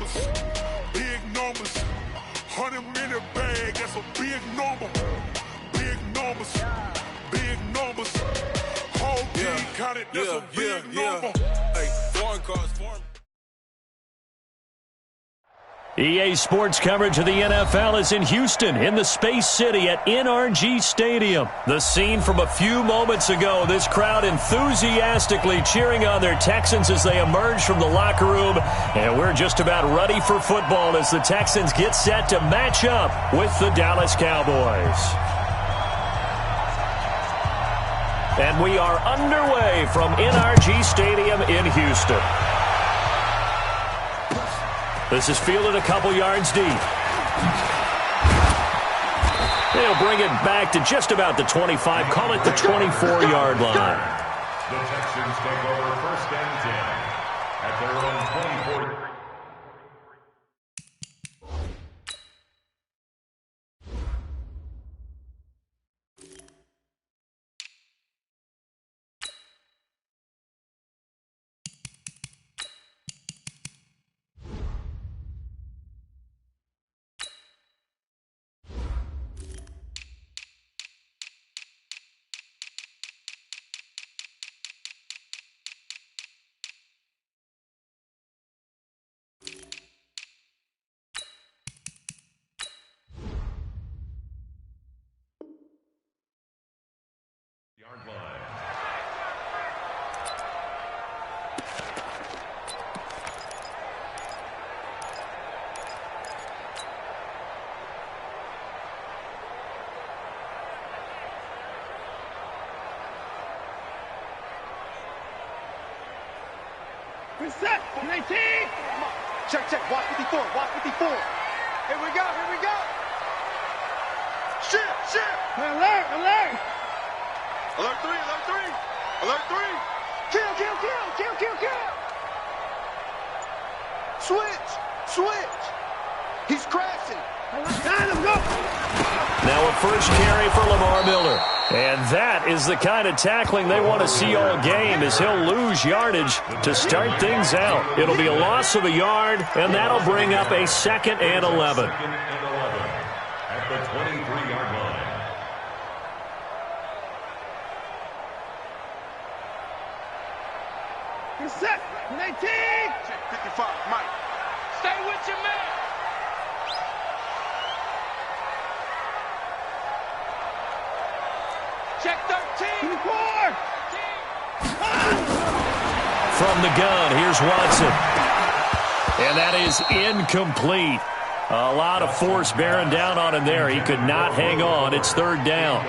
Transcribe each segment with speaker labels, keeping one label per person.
Speaker 1: numbers, big numbers. 100-minute bag, that's a big number. Big numbers, big numbers. Whole team counted, that's a big number. Hey, foreign cars, foreign.
Speaker 2: EA Sports coverage of the NFL is in Houston, in the Space City at NRG Stadium. The scene from a few moments ago, this crowd enthusiastically cheering on their Texans as they emerge from the locker room. And we're just about ready for football as the Texans get set to match up with the Dallas Cowboys. And we are underway from NRG Stadium in Houston. This is fielded a couple yards deep. They'll bring it back to just about the 25, call it the 24-yard line.
Speaker 3: The Texans take over 1st and 10 at their own 24. Yard line.
Speaker 4: Set, 19. Check, check, watch 54, watch 54. Here we go, here we go. Shit. Alert, alert. Alert 3, alert 3. Alert 3. Kill. Switch. He's crashing. Got him, go.
Speaker 2: Now a first carry for Lamar Miller. And that is the kind of tackling they want to see all game, as he'll lose yardage to start things out. It'll be a loss of a yard, and that'll bring up a 2nd and 11.
Speaker 3: At the 23-yard line.
Speaker 4: He's set, 19. Check 55, Mike. Stay with your man. Check 13. 24.
Speaker 2: From the gun, here's Watson. And that is incomplete. A lot of force bearing down on him there. He could not hang on. It's 3rd down.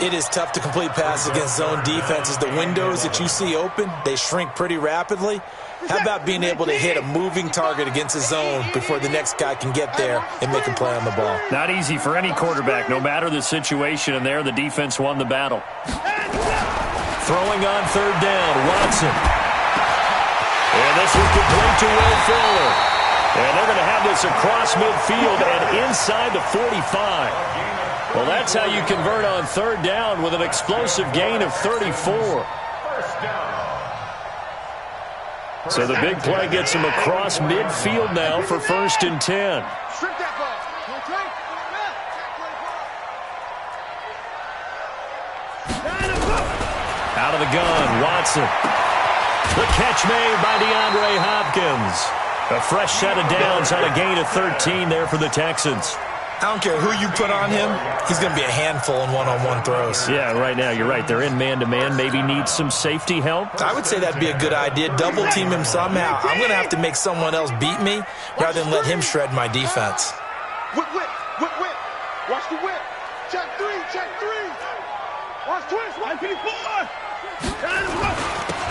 Speaker 5: It is tough to complete passes against zone defenses. The windows that you see open, they shrink pretty rapidly. How about being able to hit a moving target against a zone before the next guy can get there and make a play on the ball?
Speaker 2: Not easy for any quarterback, no matter the situation, and there the defense won the battle. Throwing on 3rd down, Watson. And this was complete to Will Fuller. And they're going to have this across midfield and inside the 45. Well, that's how you convert on 3rd down with an explosive gain of 34. So the big play gets him across midfield now for 1st and 10. Out of the gun, Watson. The catch made by DeAndre Hopkins. A fresh set of downs on a gain of 13 there for the Texans.
Speaker 5: I don't care who you put on him, he's going to be a handful in one-on-one throws.
Speaker 2: Yeah, right now, you're right. They're in man-to-man. Maybe need some safety help.
Speaker 5: I would say that'd be a good idea. Double team him somehow. I'm going to have to make someone else beat me rather than let him shred my defense.
Speaker 4: Whip. Watch the whip. Check 3. Watch twist. 154.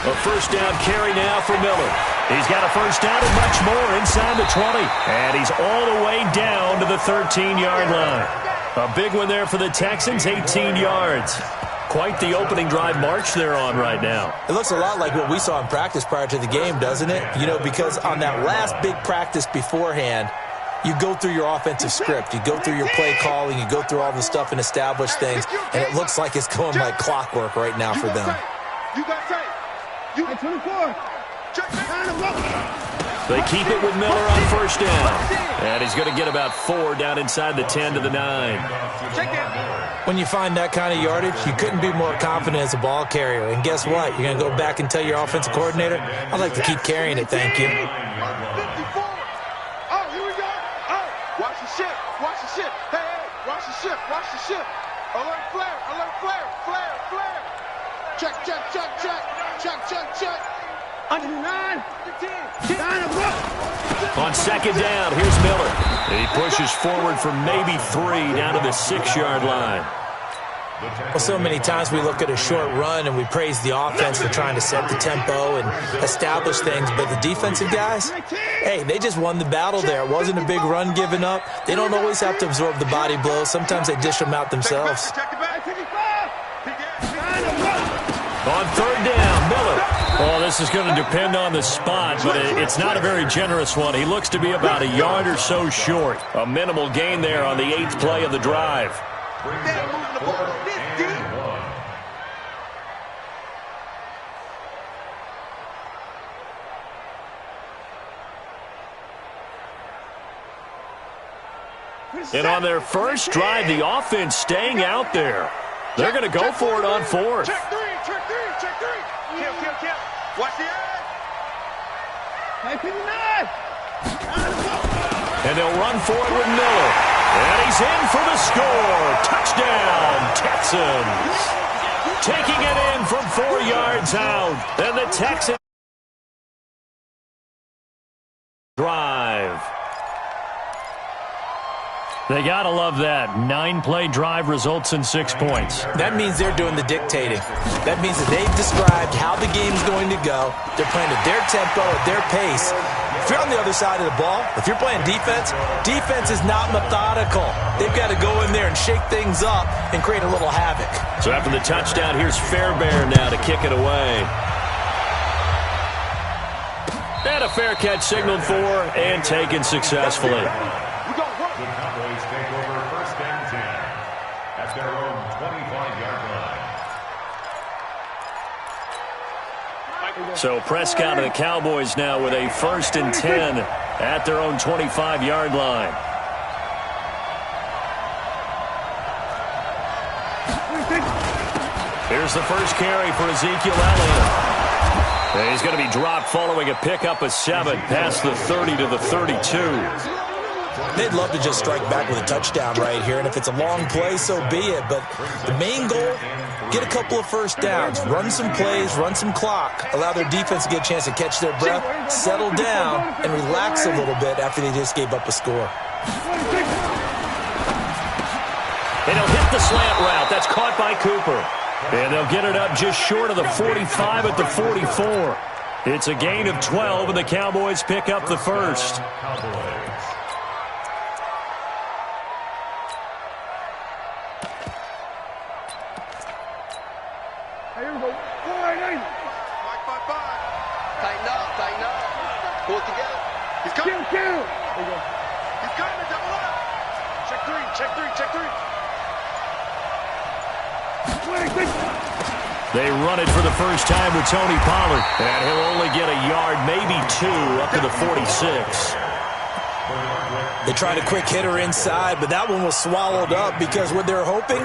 Speaker 2: A 1st down carry now for Miller. He's got a 1st down and much more inside the 20. And he's all the way down to the 13-yard line. A big one there for the Texans, 18 yards. Quite the opening drive march they're on right now.
Speaker 5: It looks a lot like what we saw in practice prior to the game, doesn't it? You know, because on that last big practice beforehand, you go through your offensive script. You go through your play calling. You go through all the stuff and establish things. And it looks like it's going like clockwork right now for them.
Speaker 4: You got tape. You got 24. Check.
Speaker 2: They keep it with Miller on first down. And he's going to get about 4 down inside the 10 to the 9.
Speaker 5: When you find that kind of yardage, you couldn't be more confident as a ball carrier. And guess what? You're going to go back and tell your offensive coordinator, I'd like to keep carrying it, thank you.
Speaker 4: 54. Oh, here we go. Oh, watch the shift. Watch the shift. Hey, watch the shift. Watch the shift. Alert flare. Alert flare. Flare. Flare. Check, check, check, check. Check, check, check. Under 9. 10. 9.
Speaker 2: On second down, here's Miller. He pushes forward for maybe 3 down to the 6-yard line.
Speaker 5: Well, so many times we look at a short run and we praise the offense for trying to set the tempo and establish things, but the defensive guys, hey, they just won the battle there. It wasn't a big run given up. They don't always have to absorb the body blows. Sometimes they dish them out themselves.
Speaker 2: On third down, Miller. Oh, this is going to depend on the spot, but it's not a very generous one. He looks to be about a yard or so short. A minimal gain there on the 8th play of the drive. And on their first drive, the offense staying out there. They're going to go for it on 4th.
Speaker 4: Check 3, check 3, check 3. Kill. Watch the edge.
Speaker 2: And they'll run for it with Miller. And he's in for the score. Touchdown, Texans. Taking it in from 4 yards out. And the Texans drive. They got to love that. 9-play drive results in 6 points.
Speaker 5: That means they're doing the dictating. That means that they've described how the game's going to go. They're playing at their tempo, at their pace. If you're on the other side of the ball, if you're playing defense, defense is not methodical. They've got to go in there and shake things up and create a little havoc.
Speaker 2: So after the touchdown, here's Fairbairn now to kick it away. And a fair catch signaled for and taken successfully.
Speaker 3: The Cowboys take over first and 10 at their own 25-yard line.
Speaker 2: So Prescott and the Cowboys now with a first and 10 at their own 25-yard line. Here's the first carry for Ezekiel Elliott. And he's going to be dropped following a pickup of 7 past the 30 to the 32.
Speaker 5: They'd love to just strike back with a touchdown right here, and if it's a long play, so be it. But the main goal, get a couple of first downs, run some plays, run some clock, allow their defense to get a chance to catch their breath, settle down, and relax a little bit after they just gave up a score.
Speaker 2: And he'll hit the slant route. That's caught by Cooper. And they'll get it up just short of the 45 at the 44. It's a gain of 12, and the Cowboys pick up the first.
Speaker 4: Tighten up. Pull it together. He's coming. He's coming. Double up. Check 3.
Speaker 2: They run it for the first time with Tony Pollard. And he'll only get a yard, maybe 2, up to the 46.
Speaker 5: They tried a quick hitter inside, but that one was swallowed up because what they're hoping,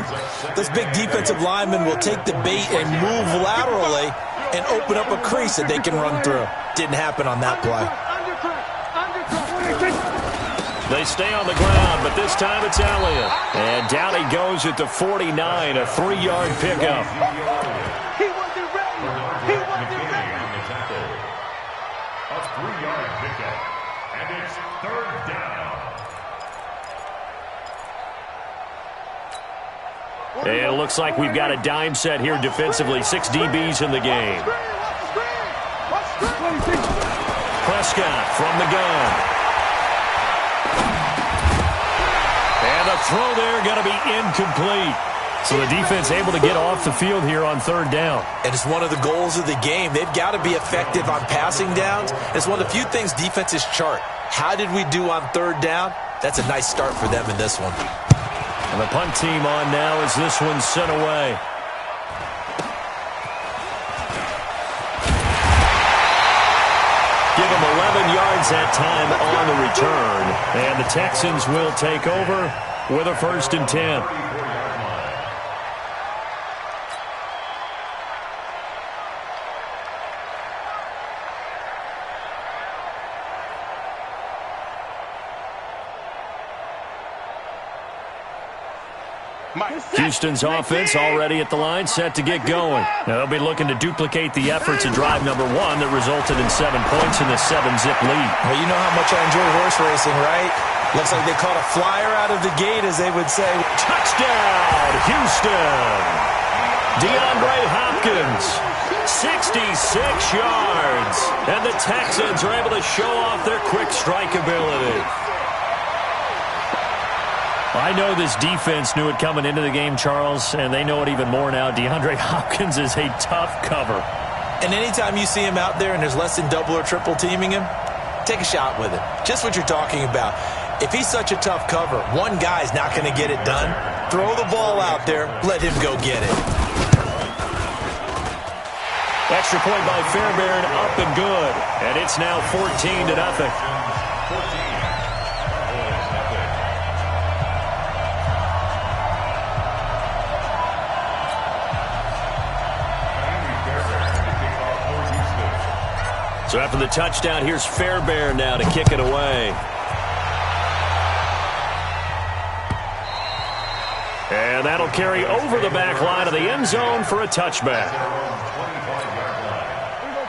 Speaker 5: this big defensive lineman will take the bait and move laterally and open up a crease that they can run through. Didn't happen on that play.
Speaker 2: They stay on the ground, but this time it's Elliott. And down he goes at the 49, a 3-yard pickup.
Speaker 4: He wasn't ready.
Speaker 3: A 3-yard pickup. And it's third down.
Speaker 2: And it looks like we've got a dime set here defensively. 6 DBs in the game. Prescott from the gun. And the throw there going to be incomplete. So the defense able to get off the field here on third down.
Speaker 5: And it's one of the goals of the game. They've got to be effective on passing downs. It's one of the few things defenses chart. How did we do on third down? That's a nice start for them in this one.
Speaker 2: And the punt team on now as this one's sent away. Give them 11 yards Lions that time on the return. And the Texans will take over with a 1st and 10. Houston's offense already at the line, set to get going. Now they'll be looking to duplicate the efforts of drive number 1 that resulted in 7 points in the 7-zip lead.
Speaker 5: Well, you know how much I enjoy horse racing, right? Looks like they caught a flyer out of the gate, as they would say.
Speaker 2: Touchdown, Houston! DeAndre Hopkins, 66 yards. And the Texans are able to show off their quick strike ability. I know this defense knew it coming into the game, Charles, and they know it even more now. DeAndre Hopkins is a tough cover.
Speaker 5: And anytime you see him out there and there's less than double or triple teaming him, take a shot with it. Just what you're talking about. If he's such a tough cover, one guy's not going to get it done. Throw the ball out there. Let him go get it.
Speaker 2: Extra point by Fairbairn, up and good. And it's now 14-0. So after the touchdown, here's Fairbairn now to kick it away. And that'll carry over the back line of the end zone for a touchback.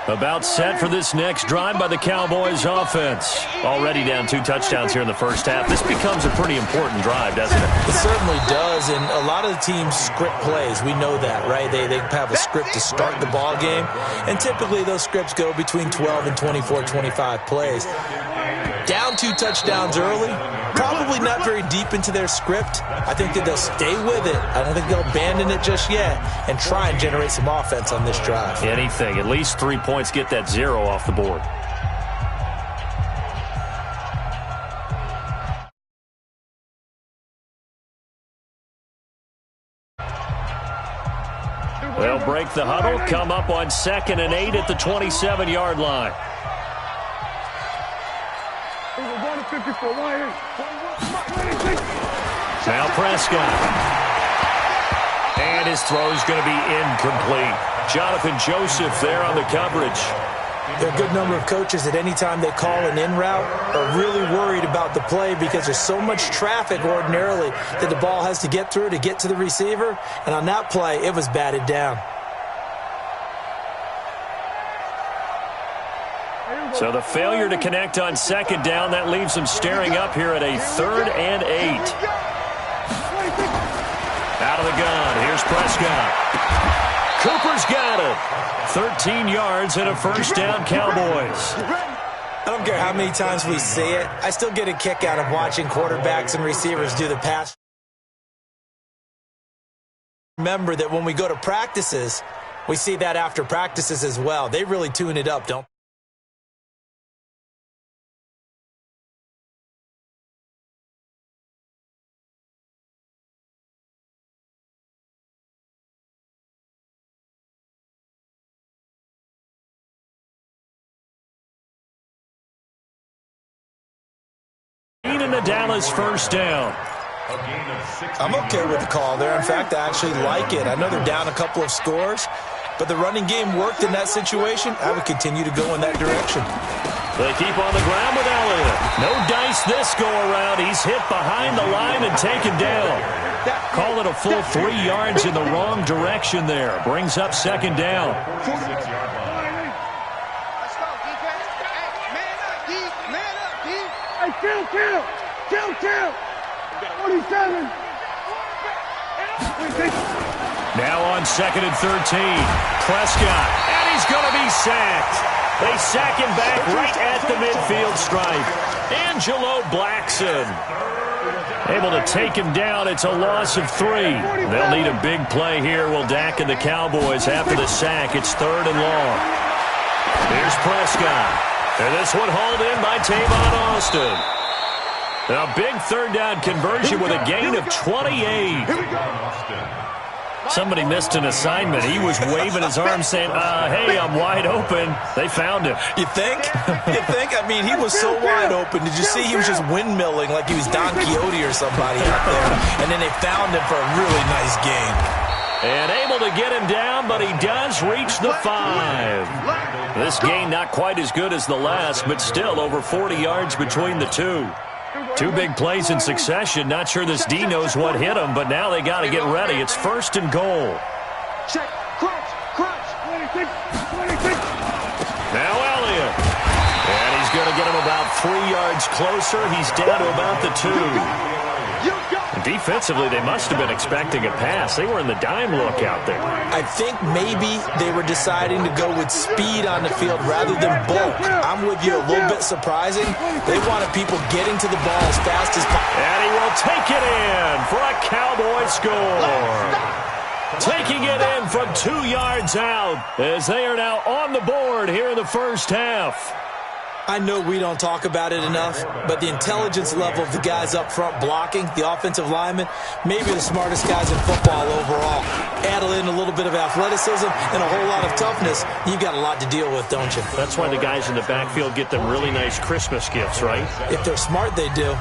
Speaker 2: About set for this next drive by the Cowboys offense. Already down 2 touchdowns here in the first half. This becomes a pretty important drive, doesn't it?
Speaker 5: It certainly does, and a lot of the teams script plays. We know that, right? They have a script to start the ball game, and typically those scripts go between 12 and 24, 25 plays. Down 2 touchdowns early, probably not very deep into their script. I think that they'll stay with it. I don't think they'll abandon it just yet and try and generate some offense on this drive.
Speaker 2: Anything. At least 3 points, get that 0 off the board. They'll break the huddle, come up on 2nd and 8 at the 27-yard line. Now Prescott. And his throw is going to be incomplete. Jonathan Joseph there on the coverage.
Speaker 5: There are a good number of coaches at any time they call an in route are really worried about the play because there's so much traffic ordinarily that the ball has to get through to get to the receiver. And on that play, it was batted down.
Speaker 2: So the failure to connect on 2nd down, that leaves them staring up here at a 3rd and 8. Out of the gun, here's Prescott. Cooper's got it. 13 yards and a 1st down, Cowboys.
Speaker 5: I don't care how many times we see it. I still get a kick out of watching quarterbacks and receivers do the pass. Remember that when we go to practices, we see that after practices as well. They really tune it up, don't they?
Speaker 2: And a Dallas 1st down.
Speaker 5: I'm okay with the call there. In fact, I actually like it. I know they're down a couple of scores, but the running game worked in that situation. I would continue to go in that direction.
Speaker 2: They keep on the ground with Elliott. No dice this go-around. He's hit behind the line and taken down. Call it a full 3 yards in the wrong direction there. Brings up 2nd down.
Speaker 6: Kill. 47.
Speaker 2: Now on 2nd and 13. Prescott. And he's going to be sacked. They sack him back right at the midfield stripe. Angelo Blackson able to take him down. It's a loss of 3. They'll need a big play here. Will Dak and the Cowboys after the sack. It's 3rd and long. Here's Prescott. And this one hauled in by Tavon Austin. A big 3rd down conversion with a gain of 28. Somebody missed an assignment. He was waving his arms saying, hey, I'm wide open. They found him.
Speaker 5: You think? You think? I mean, he was so wide open. Did you see he was just windmilling like he was Don Quixote or somebody out there? And then they found him for a really nice gain.
Speaker 2: And able to get him down, but he does reach the 5. This gain not quite as good as the last, but still over 40 yards between the two. Two big plays in succession. Not sure this D knows what hit him, but now they got to get ready. It's 1st and goal.
Speaker 4: Check. Crunch. Crunch.
Speaker 6: 26. 26.
Speaker 2: Now Elliott. And he's going to get him about 3 yards closer. He's down to about the 2. Defensively, they must have been expecting a pass. They were in the dime look out there.
Speaker 5: I think maybe they were deciding to go with speed on the field rather than bulk. I'm with you, a little bit surprising. They wanted people getting to the ball as fast as possible.
Speaker 2: And he will take it in for a Cowboy score. Taking it in from 2 yards out as they are now on the board here in the first half.
Speaker 5: I know we don't talk about it enough, but the intelligence level of the guys up front blocking, the offensive linemen, maybe the smartest guys in football overall. Add in a little bit of athleticism and a whole lot of toughness, you've got a lot to deal with, don't you?
Speaker 2: That's why the guys in the backfield get them really nice Christmas gifts, right?
Speaker 5: If they're smart, they do.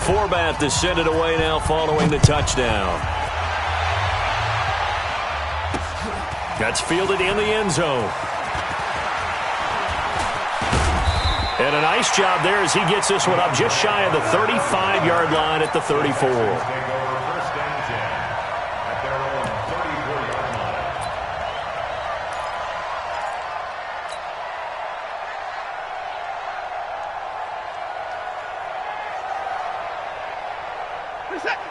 Speaker 2: Forbat to send it away now following the touchdown. That's fielded in the end zone. And a nice job there as he gets this one up just shy of the 35-yard line at the 34.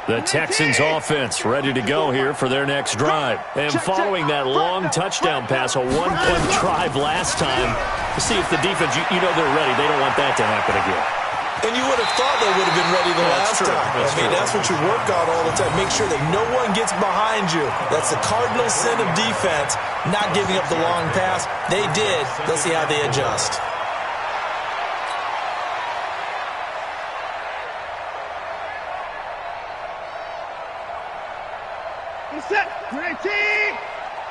Speaker 2: The Texans offense ready to go here for their next drive. And following that long touchdown pass, a one-play drive last time, to see if the defense, you know they're ready. They don't want that to happen again.
Speaker 5: And you would have thought they would have been ready the last time. That's what you work on all the time. Make sure that no one gets behind you. That's the cardinal sin of defense, not giving up the long pass. They did. Let's see how they adjust.
Speaker 6: Set. 19.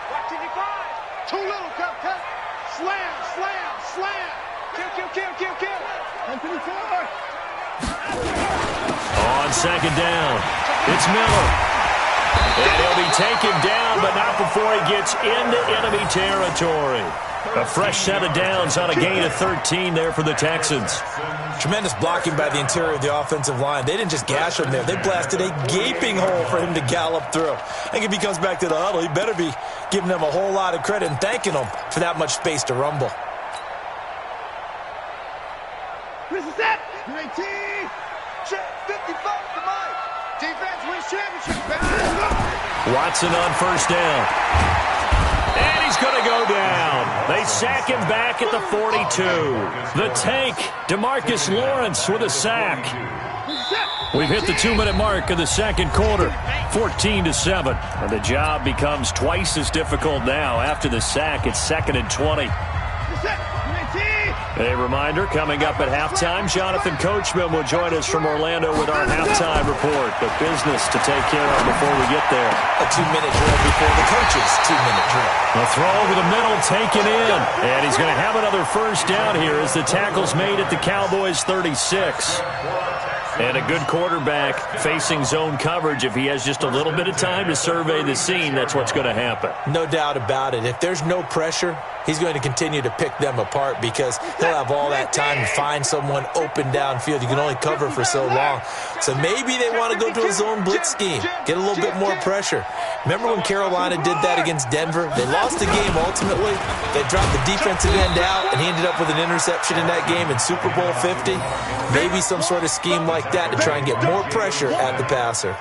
Speaker 4: Watching you five. Too little, cut. Slam. Kill.
Speaker 6: 24.
Speaker 2: On 2nd down, it's Miller. And he'll be taken down, but not before he gets into enemy territory. A fresh set of downs on a gain of 13 there for the Texans.
Speaker 5: Tremendous blocking by the interior of the offensive line. They didn't just gash him there. They blasted a gaping hole for him to gallop through. I think if he comes back to the huddle, he better be giving them a whole lot of credit and thanking them for that much space to rumble.
Speaker 6: This is it. 19.
Speaker 4: Check. 55 to Mike. Defense wins championship.
Speaker 2: Watson on 1st down. And he's going to go down. They sack him back at the 42. The tank, DeMarcus Lawrence with a sack. We've hit the 2-minute mark of the second quarter, 14-7. And the job becomes twice as difficult now. After the sack, it's 2nd and 20. A reminder, coming up at halftime, Jonathan Coachman will join us from Orlando with our halftime report. But business to take care of before we get there.
Speaker 5: A 2-minute drill before the coach's 2-minute drill.
Speaker 2: A throw over the middle, taken in. And he's going to have another first down here as the tackle's made at the Cowboys' 36. And a good quarterback facing zone coverage. If he has just a little bit of time to survey the scene, that's what's going to happen.
Speaker 5: No doubt about it. If there's no pressure, he's going to continue to pick them apart because he'll have all that time to find someone open downfield. You can only cover for so long. So maybe they want to go to a zone blitz scheme, get a little bit more pressure. Remember when Carolina did that against Denver? They lost the game ultimately. They dropped the defensive end out, and he ended up with an interception in that game in Super Bowl 50. Maybe some sort of scheme like that to try and get more pressure at the passer.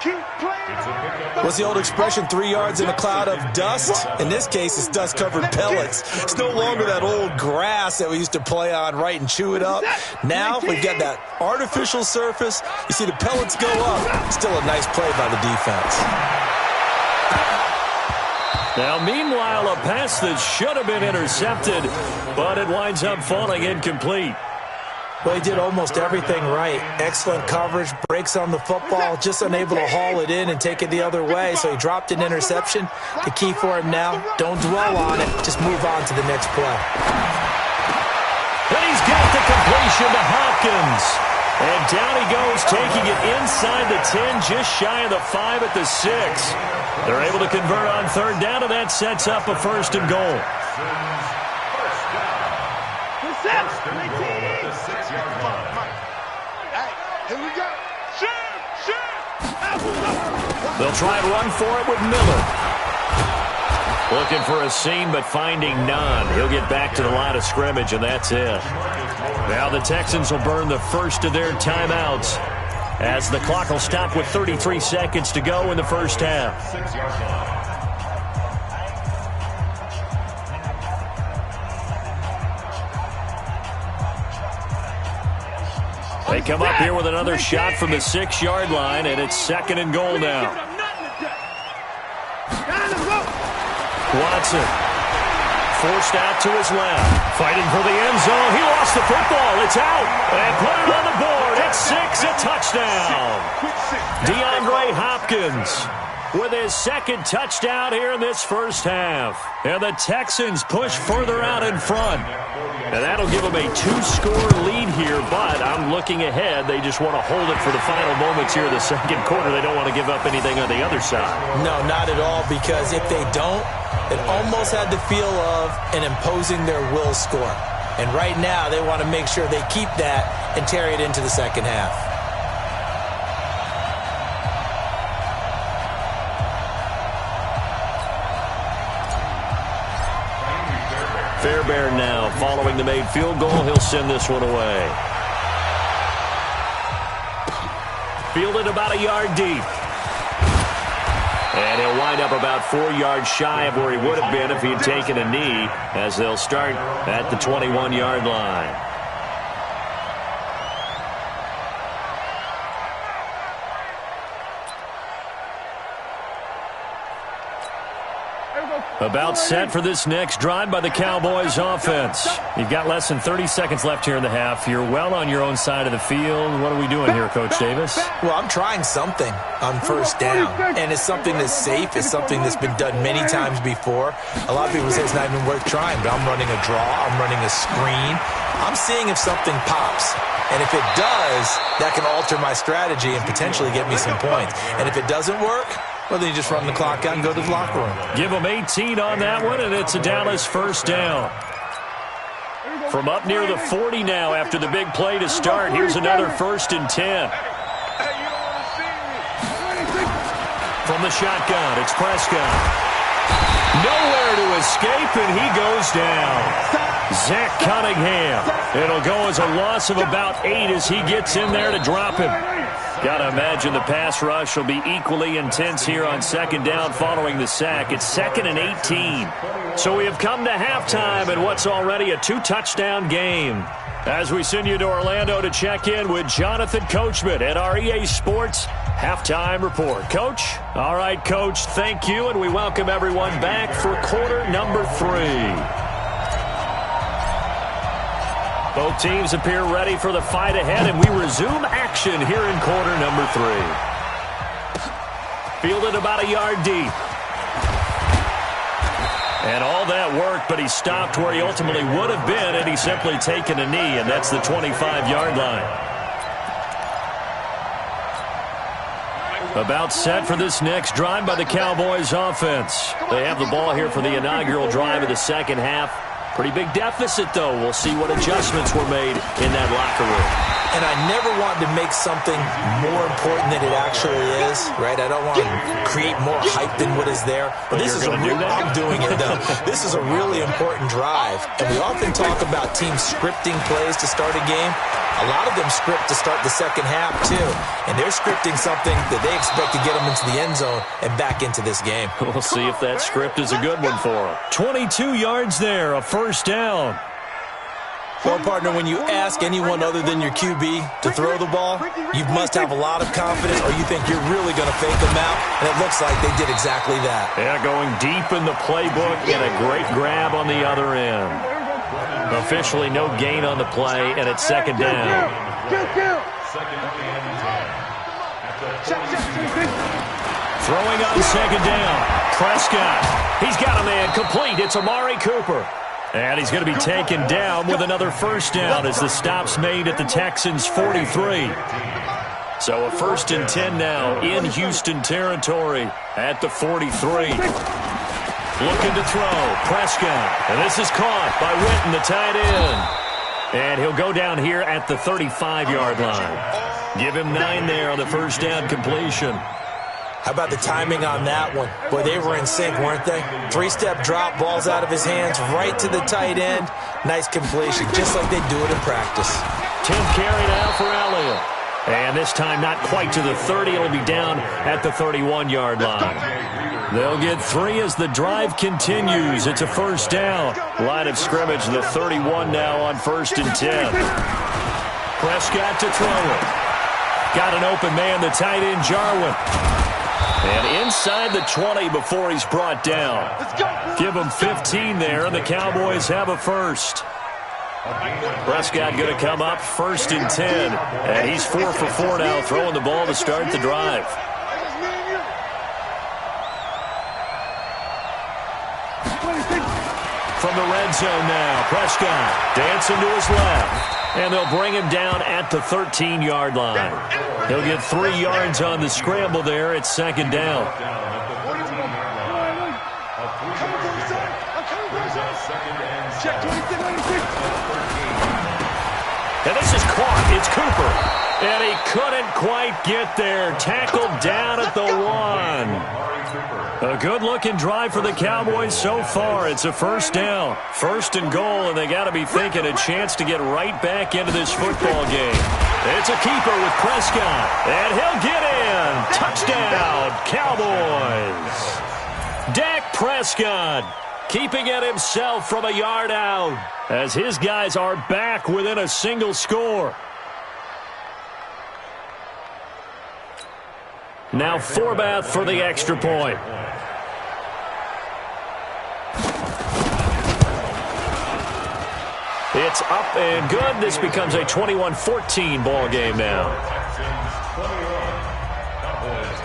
Speaker 5: What's the old expression, 3 yards in a cloud of dust? In this case, it's dust-covered pellets. It's no longer that old grass that we used to play on, right, and chew it up. Now we've got that artificial surface. You see the pellets go up. Still a nice play by the defense.
Speaker 2: Now, meanwhile, a pass that should have been intercepted, but it winds up falling incomplete.
Speaker 5: Well, he did almost everything right. Excellent coverage, breaks on the football, just unable to haul it in and take it the other way. So he dropped an interception. The key for him now, don't dwell on it. Just move on to the next play.
Speaker 2: And he's got the completion to Hopkins. And down he goes, taking it inside the 10, just shy of the 5 at the 6. They're able to convert on third down, and that sets up a 1st and goal.
Speaker 4: Here we go.
Speaker 2: They'll try and run for it with Miller. Looking for a seam, but finding none. He'll get back to the line of scrimmage, and that's it. Now the Texans will burn the first of their timeouts as the clock will stop with 33 seconds to go in the first half. They come up here with another shot from the 6-yard line, and it's 2nd and goal now. Watson forced out to his left, fighting for the end zone. He lost the football. It's out, and put it on the board. It's 6, a touchdown. DeAndre Hopkins with his 2nd touchdown here in this first half. And the Texans push further out in front. And that'll give them a 2-score lead here, but I'm looking ahead. They just want to hold it for the final moments here in the 2nd quarter. They don't want to give up anything on the other side.
Speaker 5: No, not at all, because if they don't, it almost had the feel of an imposing their will score. And right now, they want to make sure they keep that and carry it into the 2nd half.
Speaker 2: Fairbairn now, following the made field goal, he'll send this one away. Fielded about a yard deep. And he'll wind up about 4 yards shy of where he would have been if he'd taken a knee, as they'll start at the 21-yard line. About set for this next drive by the Cowboys offense. You've got less than 30 seconds left here in the half. You're well on your own side of the field. What are we doing here, Coach Davis?
Speaker 5: Well, I'm trying something on first down, and it's something that's safe. It's something that's been done many times before. A lot of people say it's not even worth trying, but I'm running a draw. I'm running a screen. I'm seeing if something pops. And if it does, that can alter my strategy and potentially get me some points. And if it doesn't work, well, then you just run the clock out and go to the locker room.
Speaker 2: Give them 18 on that one, and it's a Dallas first down. From up near the 40 now after the big play to start, here's another 1st and 10. From the shotgun, it's Prescott. Nowhere to escape, and he goes down. Zach Cunningham. It'll go as a loss of about 8 as he gets in there to drop him. Got to imagine the pass rush will be equally intense here on 2nd down following the sack. It's 2nd and 18. So we have come to halftime in what's already a 2-touchdown game. As we send you to Orlando to check in with Jonathan Coachman at our EA Sports Halftime Report. Coach? All right, Coach, thank you, and we welcome everyone back for quarter number 3. Both teams appear ready for the fight ahead, and we resume action here in quarter number 3. Fielded about a yard deep. And all that work, but he stopped where he ultimately would have been, and he's simply taken a knee, and that's the 25-yard line. About set for this next drive by the Cowboys offense. They have the ball here for the inaugural drive of the 2nd half. Pretty big deficit, though. We'll see what adjustments were made in that locker room.
Speaker 5: And I never want to make something more important than it actually is, right? I don't want to create more hype than what is there. But this is I'm doing it, though. This is a really important drive. And we often talk about teams scripting plays to start a game. A lot of them script to start the 2nd half, too. And they're scripting something that they expect to get them into the end zone and back into this game.
Speaker 2: We'll see if that script is a good one for them. 22 yards there, a 1st down.
Speaker 5: Well, partner, when you ask anyone other than your QB to throw the ball, you must have a lot of confidence or you think you're really going to fake them out, and it looks like they did exactly that.
Speaker 2: Yeah, going deep in the playbook and a great grab on the other end. Officially no gain on the play, and it's second down.
Speaker 3: Second and 10.
Speaker 2: Throwing on second down. Prescott. He's got a man complete. It's Amari Cooper. And he's going to be taken down with another first down as the stop's made at the Texans' 43. So a 1st and 10 now in Houston territory at the 43. Looking to throw. Prescott. And this is caught by Witten, the tight end. And he'll go down here at the 35-yard line. Give him 9 there on the first down completion.
Speaker 5: How about the timing on that one? Boy, they were in sync, weren't they? 3-step drop, balls out of his hands, right to the tight end. Nice completion, just like they do it in practice.
Speaker 2: 10th carry now for Elliott. And this time not quite to the 30. It'll be down at the 31-yard line. They'll get 3 as the drive continues. It's a first down. Line of scrimmage, the 31 now on 1st and 10. Prescott to throw it. Got an open man, the tight end, Jarwin. And inside the 20 before he's brought down. Give him 15 there, and the Cowboys have a first. Prescott going to come up 1st and 10. And he's 4 for 4 now, throwing the ball to start the drive. From the red zone now, Prescott dancing to his left. And they'll bring him down at the 13-yard line. He'll get 3 yards on the scramble there. It's second down. And this is caught. It's Cooper. And he couldn't quite get there. Tackled down at the 1. A good-looking drive for the Cowboys so far. It's a first down. 1st and goal, and they got to be thinking a chance to get right back into this football game. It's a keeper with Prescott, and he'll get in. Touchdown, Cowboys. Dak Prescott keeping it himself from a yard out as his guys are back within a single score. Now Forbath for the extra point. It's up and good. This becomes a 21-14 ball game now.
Speaker 3: Texans 21, Cowboys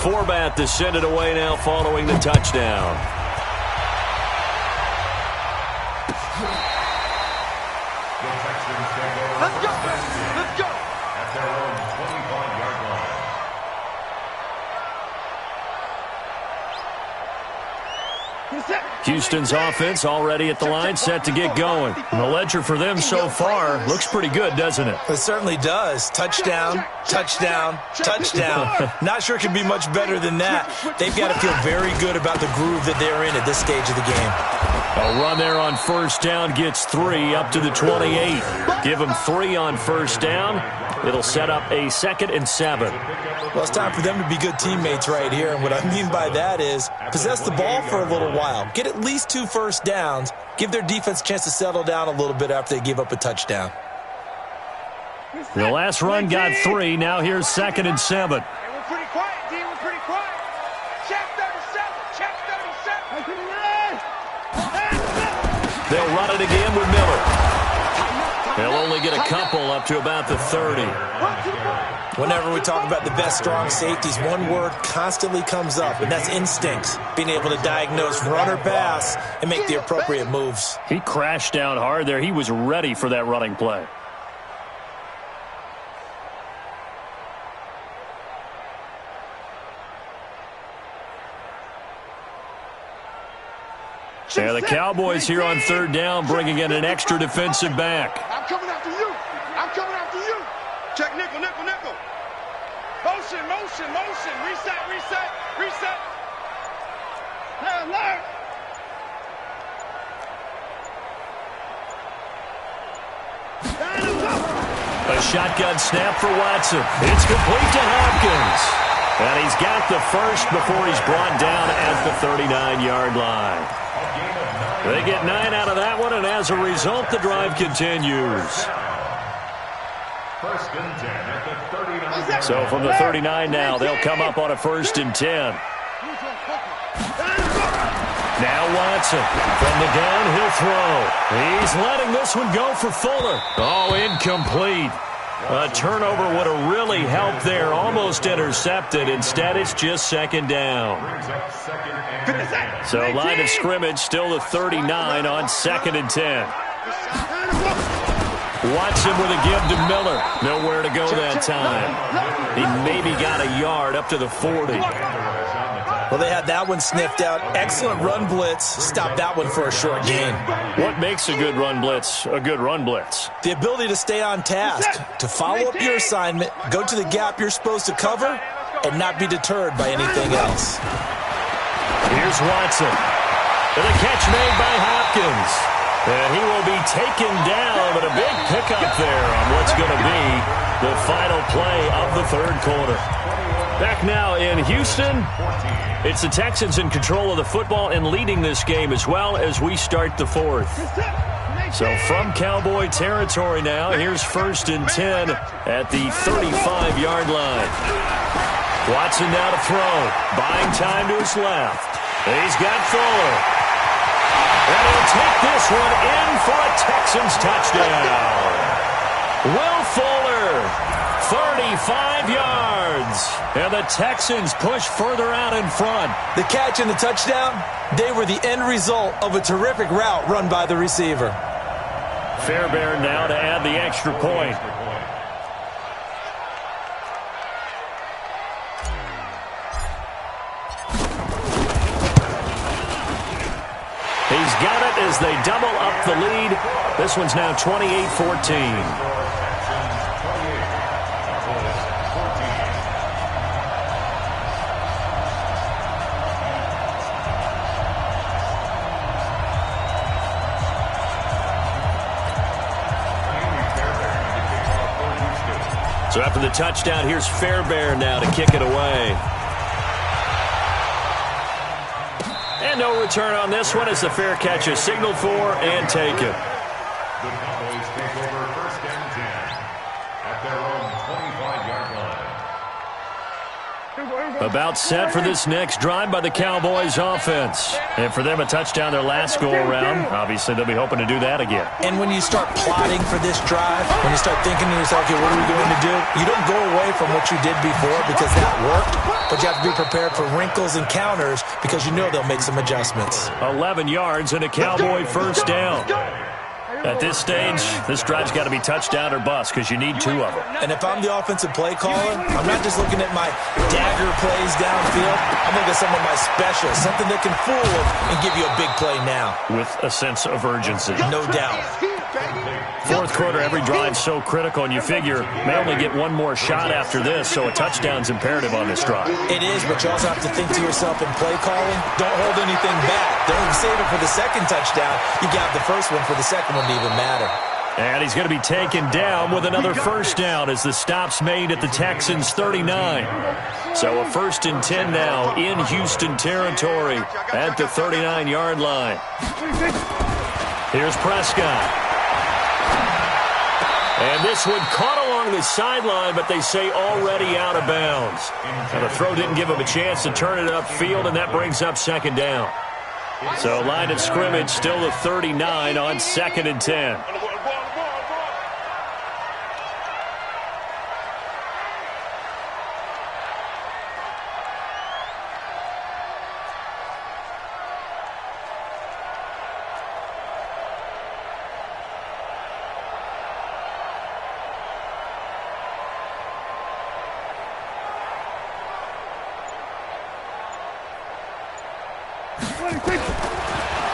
Speaker 3: 14.
Speaker 2: Forbath to send it away now following the touchdown.
Speaker 3: The Texans take over.
Speaker 4: Let's go. Let's go.
Speaker 3: At their own 25-yard line.
Speaker 2: Houston's offense already at the line, set to get going. And the ledger for them so far looks pretty good, doesn't it?
Speaker 5: It certainly does. Touchdown, touchdown, touchdown. Not sure it can be much better than that. They've got to feel very good about the groove that they're in at this stage of the game.
Speaker 2: A run there on first down gets 3 up to the 28. Give them 3 on first down. It'll set up a 2nd and 7.
Speaker 5: Well, it's time for them to be good teammates right here. And what I mean by that is possess the ball for a little while. Get at least 2 first downs. Give their defense a chance to settle down a little bit after they give up a touchdown.
Speaker 2: The last run got 3. Now here's 2nd and 7.
Speaker 6: Hey, we're pretty quiet, D. We're pretty quiet. Check 37. Check 37.
Speaker 2: They'll run it again with Miller. They'll only get a couple up to about the 30.
Speaker 5: Whenever we talk about the best strong safeties, one word constantly comes up, and that's instincts. Being able to diagnose run or pass and make the appropriate moves.
Speaker 2: He crashed down hard there. He was ready for that running play. Yeah, the Cowboys here on 3rd down bringing in an extra defensive back.
Speaker 4: I'm coming after you. I'm coming after you. Check nickel, nickel, nickel. Motion, motion, motion. Reset, reset, reset.
Speaker 6: Alert.
Speaker 2: A shotgun snap for Watson. It's complete to Hopkins. And he's got the first before he's brought down at the 39-yard line. They get 9 out of that one, and as a result, the drive continues.
Speaker 3: First and 10 at the 39.
Speaker 2: So from the 39 now, they'll come up on a 1st and 10. Now Watson from the gun, he'll throw. He's letting this one go for Fuller. Oh, incomplete. A turnover would have really helped there. Almost intercepted. Instead, it's just 2nd down. So line of scrimmage still the 39 on 2nd and 10. Watson with a give to Miller. Nowhere to go that time. He maybe got a yard up to the 40.
Speaker 5: Well, they had that one sniffed out. Excellent run blitz. Stopped that one for a short gain.
Speaker 2: What makes a good run blitz a good run blitz?
Speaker 5: The ability to stay on task, to follow up your assignment, go to the gap you're supposed to cover, and not be deterred by anything else.
Speaker 2: Here's Watson. And a catch made by Hopkins. And he will be taken down, but a big pickup there on what's going to be the final play of the 3rd quarter. Back now in Houston, it's the Texans in control of the football and leading this game as well as we start the 4th. So from Cowboy territory now, here's 1st and 10 at the 35-yard line. Watson now to throw, buying time to his left. He's got Fuller. And he'll take this one in for a Texans touchdown. Will Fuller. 35 yards. And the Texans push further out in front.
Speaker 5: The catch and the touchdown, they were the end result of a terrific route run by the receiver.
Speaker 2: Fairbairn now to add the extra point. He's got it as they double up the lead. This one's now 28-14. So after the touchdown, here's Fairbairn now to kick it away. And no return on this one as the fair catch is signaled for and taken.
Speaker 3: The Cowboys take over 1st and 10 at their own 25-yard line.
Speaker 2: About set for this next drive by the Cowboys offense. And for them, a touchdown their last go-around. Obviously, they'll be hoping to do that again.
Speaker 5: And when you start plotting for this drive, when you start thinking to yourself, okay, what are we going to do? You don't go away from what you did before because that worked, but you have to be prepared for wrinkles and counters because you know they'll make some adjustments.
Speaker 2: 11 yards and a Cowboy 1st down. At this stage, this drive's got to be touchdown or bust because you need 2 of them.
Speaker 5: And if I'm the offensive play caller, I'm not just looking at my dagger plays downfield. I'm looking at some of my specials, something that can fool and give you a big play now.
Speaker 2: With a sense of urgency.
Speaker 5: No doubt.
Speaker 2: 4th quarter, every drive's so critical, and you figure may only get one more shot after this, so a touchdown's imperative on this drive.
Speaker 5: It is, but you also have to think to yourself in play calling, don't hold anything back. Don't save it for the 2nd touchdown. You got the 1st one for the 2nd one to even matter.
Speaker 2: And he's going to be taken down with another 1st down as the stop's made at the Texans' 39. So a 1st and 10 now in Houston territory at the 39-yard line. Here's Prescott. And this one caught along the sideline, but they say already out of bounds. Now the throw didn't give him a chance to turn it upfield, and that brings up 2nd down. So line of scrimmage still the 39 on 2nd and 10.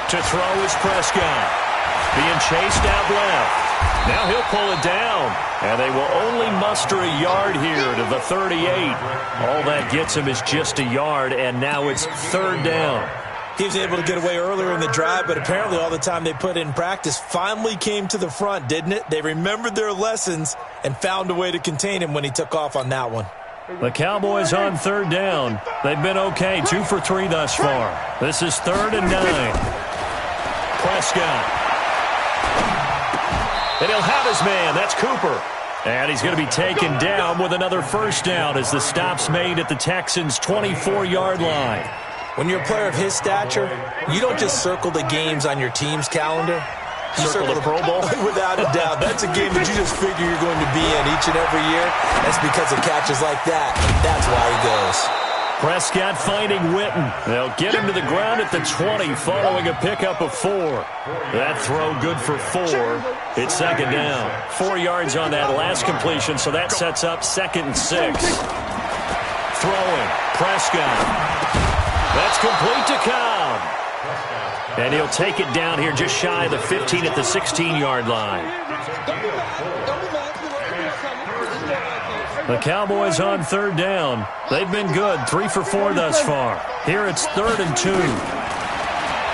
Speaker 2: To throw is Prescott. Being chased out left. Now he'll pull it down. And they will only muster a yard here to the 38. All that gets him is just a yard, and now it's 3rd down.
Speaker 5: He was able to get away earlier in the drive, but apparently all the time they put in practice finally came to the front, didn't it? They remembered their lessons and found a way to contain him when he took off on that one.
Speaker 2: The Cowboys on third down. They've been okay, 2 for 3 thus far. This is 3rd and 9. Prescott. And he'll have his man. That's Cooper. And he's going to be taken down with another first down as the stop's made at the Texans' 24-yard line.
Speaker 5: When you're a player of his stature, you don't just circle the games on your team's calendar. You
Speaker 2: circle the Pro Bowl?
Speaker 5: Without a doubt. That's a game that you just figure you're going to be in each and every year. That's because of catches like that. That's why he goes.
Speaker 2: Prescott finding Witten. They'll get him to the ground at the 20 following a pickup of 4. That throw good for 4. It's 2nd down. 4 yards on that last completion, so that sets up 2nd and 6. Throwing. Prescott. That's complete to Cobb. And he'll take it down here just shy of the 15 at the 16-yard line. The Cowboys on third down. They've been good, 3 for 4 thus far. Here it's 3rd and 2.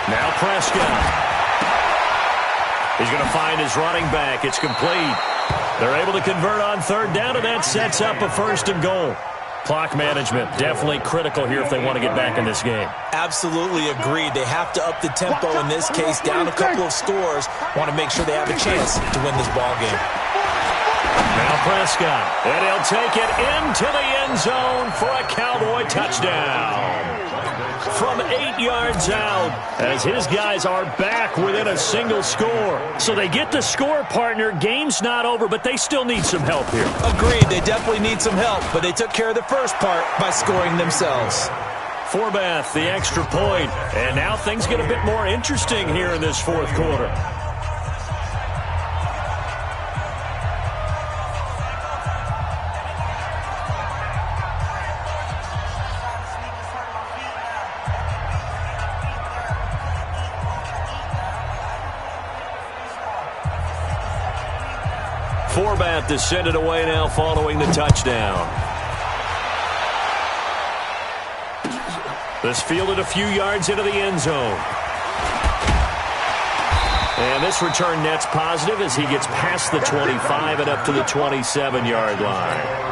Speaker 2: Now Prescott. He's going to find his running back. It's complete. They're able to convert on third down, and that sets up a 1st and goal. Clock management definitely critical here if they want to get back in this game.
Speaker 5: Absolutely agreed. They have to up the tempo in this case, down a couple of scores. Want to make sure they have a chance to win this ball game.
Speaker 2: Now Prescott, and he'll take it into the end zone for a Cowboy touchdown. From 8 yards out, as his guys are back within a single score. So they get the score, partner. Game's not over, but they still need some help here.
Speaker 5: Agreed. They definitely need some help, but they took care of the first part by scoring themselves.
Speaker 2: Forbath, the extra point. And now things get a bit more interesting here in this 4th quarter. Forbath to send it away now following the touchdown. This fielded a few yards into the end zone. And this return net's positive as he gets past the 25 and up to the 27-yard line.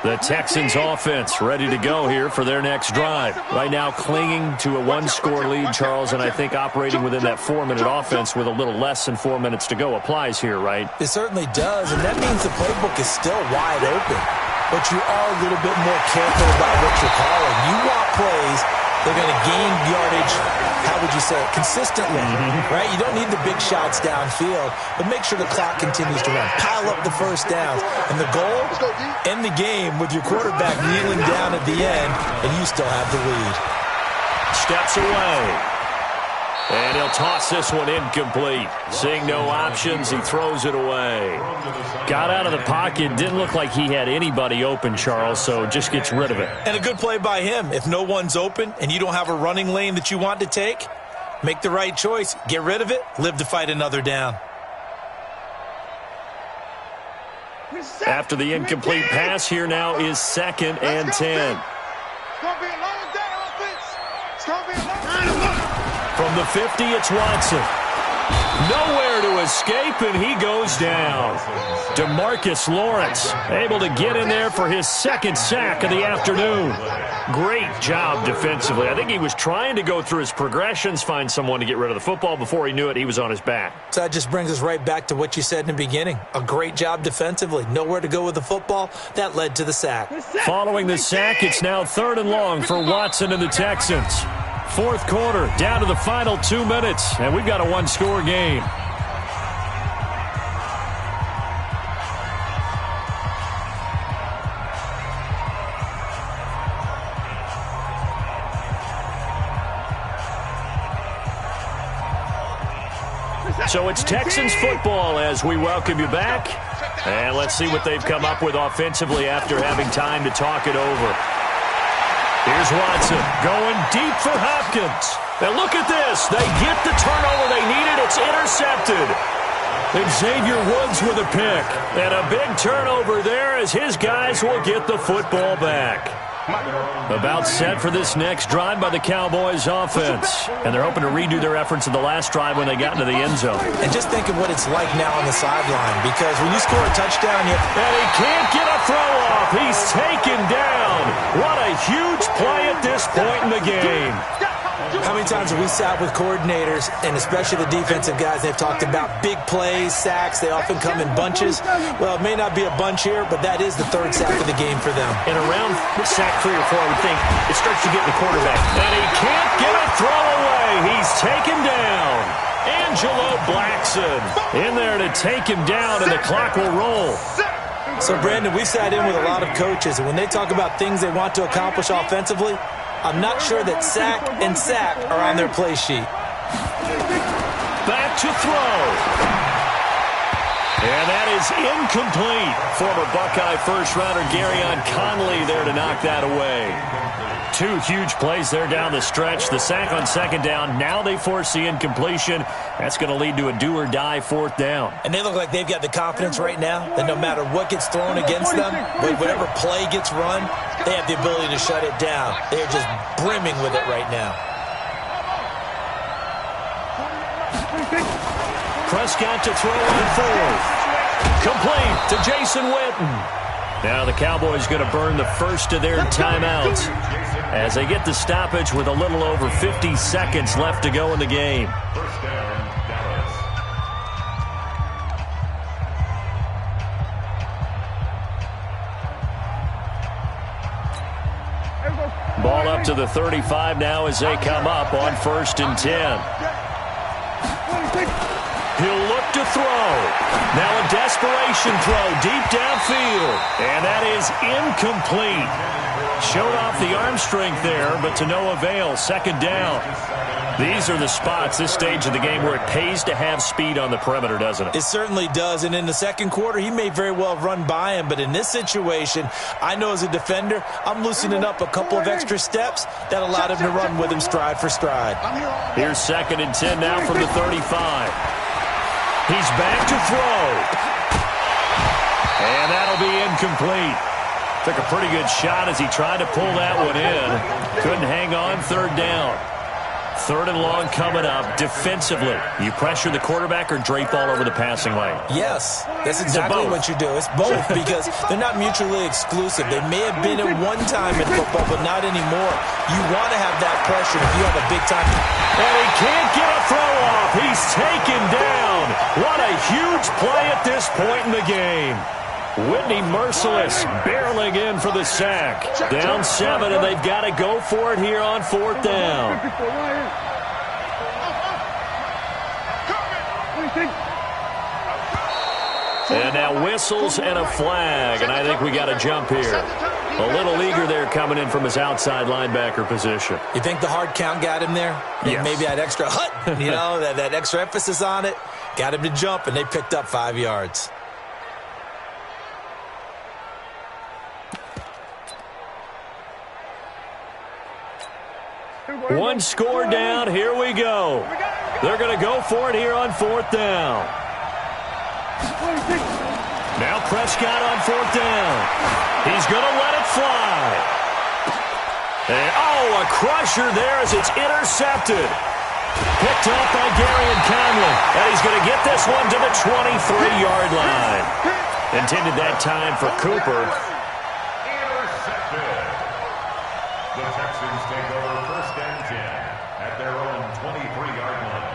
Speaker 2: The Texans offense ready to go here for their next drive. Right now clinging to a 1-score lead, Charles, and I think operating within that 4-minute offense with a little less than 4 minutes to go applies here, right?
Speaker 5: It certainly does, and that means the playbook is still wide open. But you are a little bit more careful about what you're calling. You want plays they're going to gain yardage, how would you say it, consistently, right? You don't need the big shots downfield, but make sure the clock continues to run. Pile up the first downs. And the goal, end the game with your quarterback kneeling down at the end, and you still have the lead.
Speaker 2: Steps away. And he'll toss this one incomplete. Seeing no options, he throws it away. Got out of the pocket. Didn't look like he had anybody open, Charles, so just gets rid of it.
Speaker 5: And a good play by him. If no one's open and you don't have a running lane that you want to take, make the right choice. Get rid of it. Live to fight another down.
Speaker 2: After the incomplete pass, here now is 2nd and 10.
Speaker 4: It's going to be a long day, offense. It's going to be a long day.
Speaker 2: From the 50, it's Watson. Nowhere to escape, and he goes down. DeMarcus Lawrence able to get in there for his 2nd sack of the afternoon. Great job defensively. I think he was trying to go through his progressions, find someone to get rid of the football. Before he knew it, he was on his back.
Speaker 5: So that just brings us right back to what you said in the beginning. A great job defensively. Nowhere to go with the football. That led to the sack.
Speaker 2: Following the sack, it's now 3rd and long for Watson and the Texans. 4th quarter, down to the final 2 minutes, and we've got a 1-score game. So it's Texans football as we welcome you back. And let's see what they've come up with offensively after having time to talk it over. Here's Watson going deep for Hopkins. And look at this. They get the turnover they needed. It's intercepted. Xavier Woods with a pick. And a big turnover there as his guys will get the football back. About set for this next drive by the Cowboys offense. And they're hoping to redo their efforts in the last drive when they got into the end zone.
Speaker 5: And just think of what it's like now on the sideline, because when you score a touchdown,
Speaker 2: and he can't get a throw off. He's taken down. What a huge play at this point in the game.
Speaker 5: How many times have we sat with coordinators, and especially the defensive guys, they've talked about big plays, sacks. They often come in bunches. Well, it may not be a bunch here, but that is the third sack of the game for them.
Speaker 2: And around sack 3 or 4, I would think, it starts to get the quarterback. And he can't get a throw away. He's taken down. Angelo Blackson in there to take him down, and the clock will roll.
Speaker 5: So, Brandon, we've sat in with a lot of coaches, and when they talk about things they want to accomplish offensively, I'm not sure that sack and sack are on their play sheet.
Speaker 2: Back to throw. And that is incomplete. Former Buckeye first-rounder Garyon Conley there to knock that away. 2 huge plays there down the stretch. The sack on second down. Now they force the incompletion. That's going to lead to a do-or-die fourth down.
Speaker 5: And they look like they've got the confidence right now that no matter what gets thrown against them, whatever play gets run, they have the ability to shut it down. They're just brimming with it right now.
Speaker 2: Prescott to throw on fourth. Complete to Jason Witten. Now the Cowboys going to burn the first of their timeouts as they get the stoppage with a little over 50 seconds left to go in the game.
Speaker 3: First down, Dallas.
Speaker 2: Ball up to the 35 now as they come up on 1st and 10. He'll look to throw. Now a desperation throw deep downfield. And that is incomplete. Showed off the arm strength there, but to no avail. Second down. These are the spots, this stage of the game, where it pays to have speed on the perimeter, doesn't it?
Speaker 5: It certainly does. And in the second quarter, he may very well run by him. But in this situation, I know as a defender, I'm loosening up a couple of extra steps that allowed him to run with him stride for stride.
Speaker 2: Here's 2nd and 10 now from the 35. He's back to throw. And that'll be incomplete. Took a pretty good shot as he tried to pull that one in. Couldn't hang on. 3rd down. 3rd and long coming up. Defensively, you pressure the quarterback or drape all over the passing lane?
Speaker 5: Yes, that's exactly what you do. It's both because they're not mutually exclusive. They may have been at one time in football, but not anymore. You want to have that pressure if you have a big time.
Speaker 2: And he can't get a throw off. He's taken down. What a huge play at this point in the game. Whitney Merciless barreling in for the sack. Down 7, and they've got to go for it here on 4th down. And now whistles and a flag, and I think we got a jump here. A little eager there coming in from his outside linebacker position.
Speaker 5: You think the hard count got him there?
Speaker 2: Yes.
Speaker 5: Maybe that extra hut, you know, that extra emphasis on it. Got him to jump, and they picked up 5 yards.
Speaker 2: One score down. Here we go. They're going to go for it here on 4th down. Now Prescott on 4th down. He's going to let it fly. And, a crusher there as it's intercepted. Picked off by Garyon Conley. And he's going to get this one to the 23-yard line. Intended that time for Cooper.
Speaker 3: Intercepted. The Texans take over 1st and 10 at their own 23-yard line.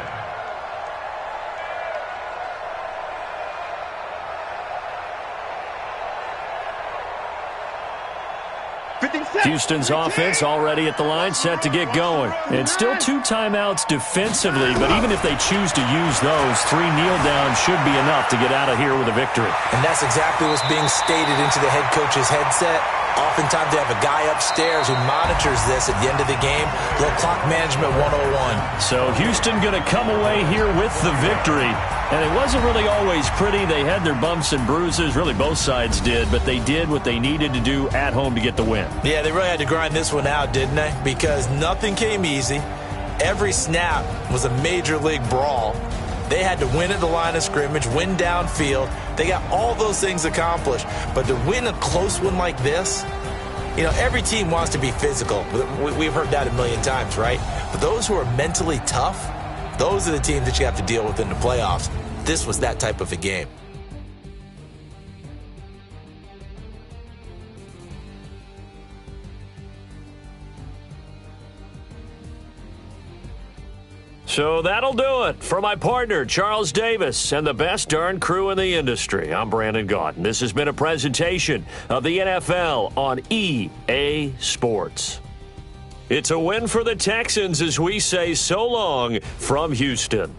Speaker 2: Houston's offense already at the line, set to get going. And still 2 timeouts defensively, but even if they choose to use those, 3 kneel downs should be enough to get out of here with a victory.
Speaker 5: And that's exactly what's being stated into the head coach's headset. Oftentimes they have a guy upstairs who monitors this at the end of the game. Little clock management 101.
Speaker 2: So Houston going to come away here with the victory. And it wasn't really always pretty. They had their bumps and bruises. Really, both sides did. But they did what they needed to do at home to get the win.
Speaker 5: Yeah, they really had to grind this one out, didn't they? Because nothing came easy. Every snap was a major league brawl. They had to win at the line of scrimmage, win downfield. They got all those things accomplished. But to win a close one like this, you know, every team wants to be physical. We've heard that a million times, right? But those who are mentally tough, those are the teams that you have to deal with in the playoffs. This was that type of a game.
Speaker 2: So that'll do it. For my partner, Charles Davis, and the best darn crew in the industry, I'm Brandon Gaunt. This has been a presentation of the NFL on EA Sports. It's a win for the Texans as we say so long from Houston.